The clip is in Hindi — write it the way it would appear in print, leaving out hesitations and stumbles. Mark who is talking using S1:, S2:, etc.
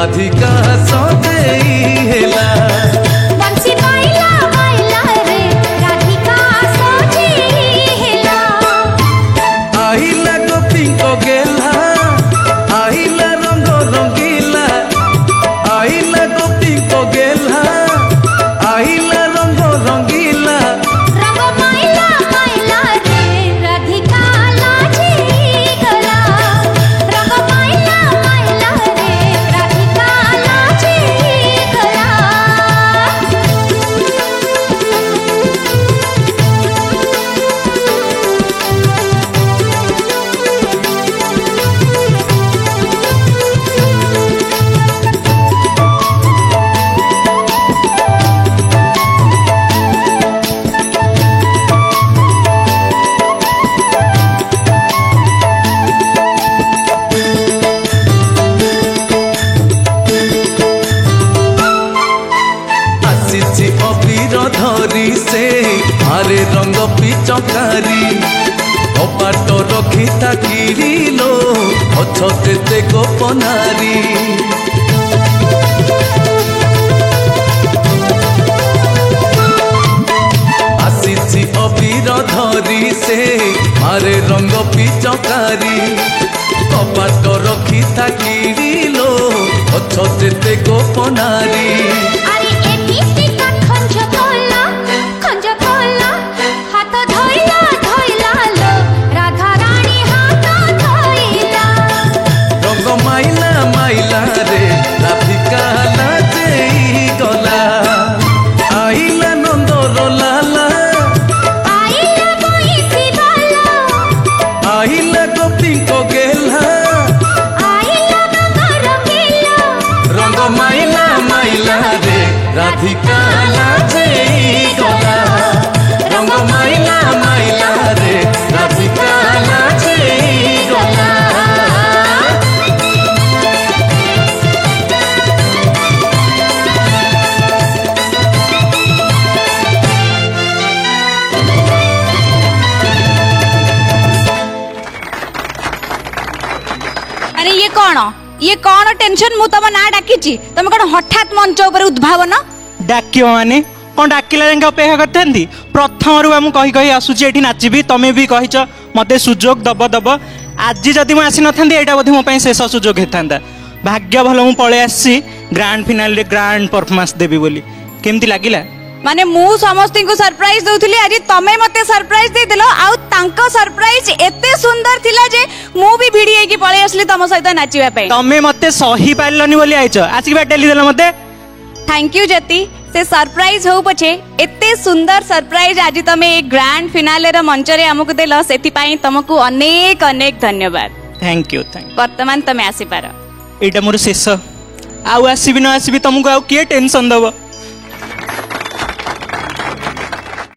S1: राधिका सदेई हेला
S2: बंसी बाइला बाइला रे राधिका सजेई हेला
S1: आइला गोपी को गेला आइला रंग रंगीला आइला गोपी को गेला आइला रंग रंगीला
S2: रंग माइला माइला रे राधिका लाजेई गला रंग माइला माइला रे राधिका लाजेई गला
S1: आसीची अबीर धरी से आरे रंग पिचकारी कपाट रखी ताकिरिलो अछते गोपनारी आसीची अबीर धरी से आरे रंग पिचकारी कपाट रखी ताकिरिलो अछते गोपनारी
S2: अरे एमिति का खंज खोला हाथ धोइला धोइला लो राधा रानी हाथ धोइला
S1: रंग माइला माइला रे राधिका लाजेई गला आइला नंदर लाला
S2: आइला बंसी बाला
S1: आइला गोपी को गेला
S2: आइला रंग रंगीला
S1: रंग माइला माइला रे राधिका लाजेई गला रंग माइला माइला रे राधिका लाजेई गला
S3: अरे ये कौन टेंशन मु तुम ना डाकी तुम कौन हठात मंच उपर उद्भावन
S4: डाकियो माने कौन डाकिला जाके अपेक्षा करते प्रथम रू मुझे कही कही आसूची ये नाचिबी तमें भी कहीच मते सुजोग दब दब आज जदि मुझे आसी ना यहाँ बोधे मो शेष सुजोग होता भाग्य भल मुझे पलि आसी ग्रांड फिनाल ग्रांड परफॉर्मेंस देवी बोली केमती लगिला
S3: माने मु समस्त को सरप्राइज दउथली आज तमे मते सरप्राइज दे दिलो आउ तांको सरप्राइज एते सुंदर थिला जे मु भी भिड़ी हेकी पळे असली तम सहित नाचिबा पे
S4: तमे मते सही पाइलनी बोली आइछ आज की डेली देला मते
S3: थैंक यू जति से सरप्राइज हो पछे एते सुंदर सरप्राइज आज तमे एक ग्रैंड फिनाले र मंच रे हमकु देलो सेति पई तुमको अनेक अनेक धन्यवाद
S4: थैंक यू
S3: वर्तमान तमे आसी पारो
S4: एटा मोर शेष आउ आसीबी न आसीबी तुमको आउ किए टेंशन दबो